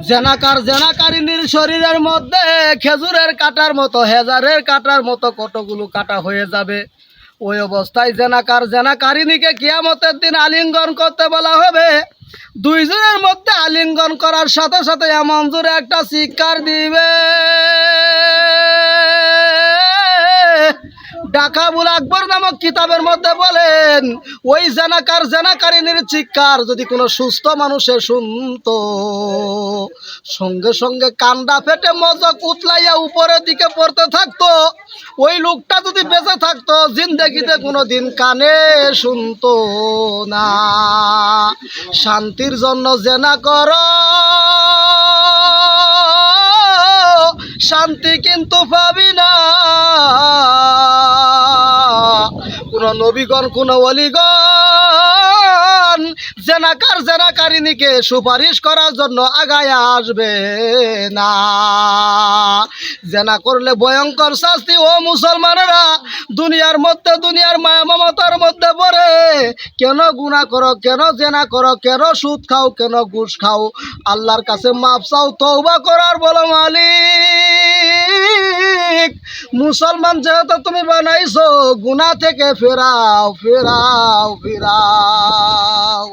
জেনাকারিনীর শরীরের মধ্যে খেজুরের কাঁটার মতো, হেজারের কাঁটার মতো কতগুলো কাঁটা হয়ে যাবে। ওই অবস্থায় জেনাকারিনীকে কিয়ামতের দিন আলিঙ্গন করতে বলা হবে। দুইজনের মধ্যে আলিঙ্গন করার সাথে সাথে এমন জোরে একটা চিৎকার দিবে, ডাকাবুল আকবর নামক কিতাবের মধ্যে বলেন, ওই জেনাকারিনীর চিৎকার যদি কোনো সুস্থ মানুষে শুনতো, সঙ্গে সঙ্গে কান্দা ফেটে মজক উতলাইয়া উপরের দিকে পড়তে থাকতো। ওই লোকটা যদি বেঁচে থাকতো, জিন্দেগিতে কোনো দিন কানে শুনতো না। শান্তির জন্য জেনা করো, শান্তি কিন্তু পাবি না। কোন নবীগণ, কোন ওলিগণ জেনাকারিনীকে সুপারিশ করার জন্য আগায় আসবে না। জেনা করলে ভয়ঙ্কর শাস্তি। ও মুসলমানেরা, দুনিয়ার মধ্যে, দুনিয়ার মায়া মমতার মধ্যে পড়ে কেন গুনাহ করো, কেন জেনা করো, কেন সুদ খাও, কেন ঘুষ খাও? আল্লাহর কাছে মাফ চাও, তওবা করার বলো মালিক। মুসলমান যেহেতু তুমি বানাইছো, গুনাহ থেকে ফেরাও, ফেরাও, ফেরাও।